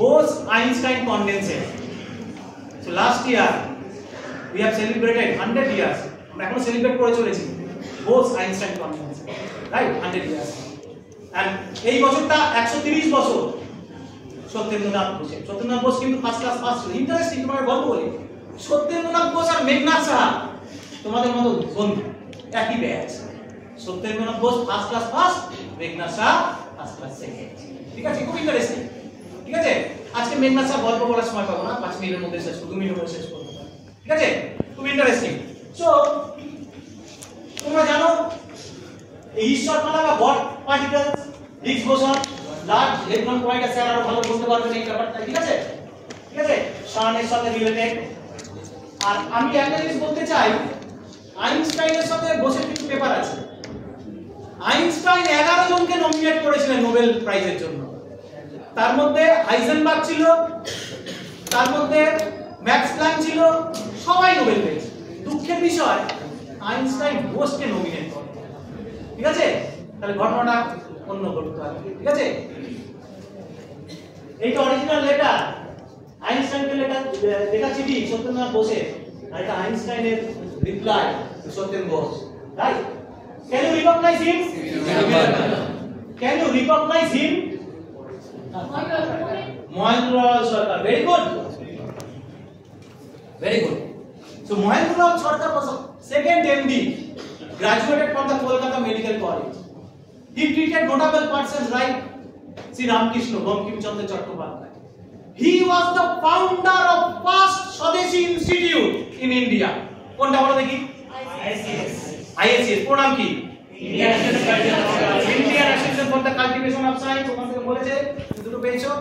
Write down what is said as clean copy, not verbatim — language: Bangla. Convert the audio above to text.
Bose-Einstein condensate. So last year we have celebrated 100 years. আমরা এখনো সেলিব্রেট করে চলেছি Bose-Einstein condensate, right? 100 years. And এই বছরটা 130 বছর সত্যেন্দ্রনাথ বোসের। সত্যেন্দ্রনাথ বোস কিন্তু ফার্স্ট ক্লাস পাস ছিল। ইন্টারেস্টিং, তোমার গল্প বলি। সত্যেন্দ্রনাথ বোস আর মেঘনাথ সাহা তোমাদের মতো বন্ধু, একই batch. Satyendranath Bose first class first, Meghnath Saha first class second. ঠিক আছে, খুব ইন্টারেস্টিং। ঠিক আছে, আজকে মেঘনাথ সাহা গল্প বলার সময় পাবো না, 5 মিনিটের মধ্যে শেষ করব, 2 মিনিটের মধ্যে শেষ করব। ঠিক আছে, খুব ইন্টারেস্টিং। সো তোমরা জানো এই ঈশ্বরমালা বা god particles, Higgs boson, large electron point আছে, আরো ভালো বলতে পারবেন এই ব্যাপারটা। ঠিক আছে, ঠিক আছে, সানের সাথে রিলেটেড। আর আমি একটা জিনিস বলতে চাই, আইনস্টাইনের সাথে বোসের কিছু পেপার আছে। আইনস্টাইন 11 জনকে নমিনেট করেছিলেন নোবেল প্রাইজের জন্য। তার মধ্যে হাইজেনবার্গ ছিল, তার মধ্যে ম্যাক্স প্ল্যাঙ্ক ছিল, সবাই নোবেল পেয়েছে। দুঃখের বিষয় আইনস্টাইন বোসকে নমিনেট করেন। ঠিক আছে, তাহলে ঘটনাটা অন্য ঘটতে হবে। ঠিক আছে, এইটা অরিজিনাল লেটার, আইনস্টাইনকে লেখা চিঠি সত্যেন্দ্রনাথ বোসের, আর এটা আইনস্টাইনের reply to Satyendra Bose. Right? Can you recognize him? Can you recognize him? Mohendralal Sarkar. Very good. Very good. So Mohendralal Sarkar was a second MD, graduated from the Kolkata Medical College. He treated notable persons like Sri Ramakrishna, Bankim Chandra Chattopadhyay. He was the founder of first Swadeshi Institute in India. কোনটা বলো দেখি? ISCS প্রণাম কি? Indian Association for the Cultivation of Science। ওখান থেকে বলেছে দুটো পেয়েছো।